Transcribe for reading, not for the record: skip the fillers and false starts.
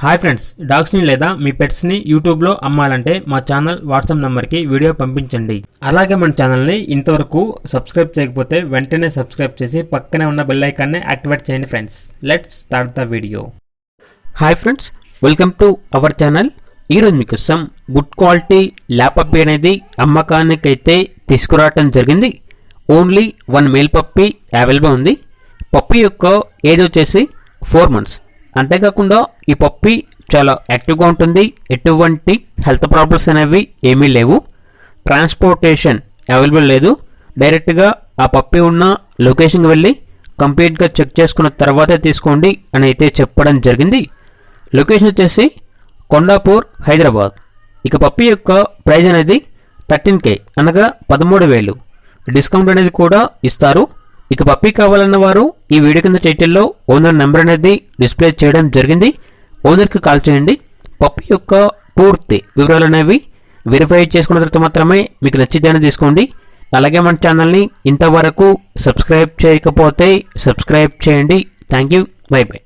Hi friends, డాగ్స్ని లేదా మీ పెట్స్ని యూట్యూబ్లో అమ్మాలంటే మా ఛానల్ వాట్సాప్ నెంబర్కి వీడియో పంపించండి. అలాగే మన ఛానల్ని ఇంతవరకు సబ్స్క్రైబ్ చేయకపోతే వెంటనే సబ్స్క్రైబ్ చేసి పక్కనే ఉన్న బెల్ ఐకాన్ని యాక్టివేట్ చేయండి friends. Let's start the video. Hi friends, welcome to our channel. ఈరోజు మీకోసం గుడ్ క్వాలిటీ ల్యాబ్ పప్పీ అనేది అమ్మకానికైతే తీసుకురావటం జరిగింది. ఓన్లీ 1 మేల్ పప్పీ అవైలబుల్ ఉంది. పప్పీ యొక్క ఏజ్ వచ్చేసి 4 months. అంతేకాకుండా ఈ పప్పీ చాలా యాక్టివ్గా ఉంటుంది. ఎటువంటి హెల్త్ ప్రాబ్లమ్స్ అనేవి ఏమీ లేవు. ట్రాన్స్పోర్టేషన్ అవైలబుల్ లేదు. డైరెక్ట్గా ఆ పప్పీ ఉన్న లొకేషన్కి వెళ్ళి కంప్లీట్గా చెక్ చేసుకున్న తర్వాతే తీసుకోండి అని అయితే చెప్పడం జరిగింది. లొకేషన్ వచ్చేసి కొండాపూర్, హైదరాబాద్. ఇక పప్పీ యొక్క ప్రైజ్ అనేది 13K అనగా 13,000. డిస్కౌంట్ అనేది కూడా ఇస్తారు. ఇక పప్పీ కావాలన్న వారు ఈ వీడియో కింద టైటిల్లో ఓనర్ నెంబర్ అనేది డిస్ప్లే చేయడం జరిగింది. ఓనర్కి కాల్ చేయండి. పప్పీ యొక్క పూర్తి వివరాలు అనేవి వెరిఫై చేసుకున్న తర్వాత మాత్రమే మీకు నచ్చితేనే తీసుకోండి. అలాగే మన ఛానల్ని ఇంతవరకు సబ్స్క్రైబ్ చేయకపోతే సబ్స్క్రైబ్ చేయండి. Thank you. By by.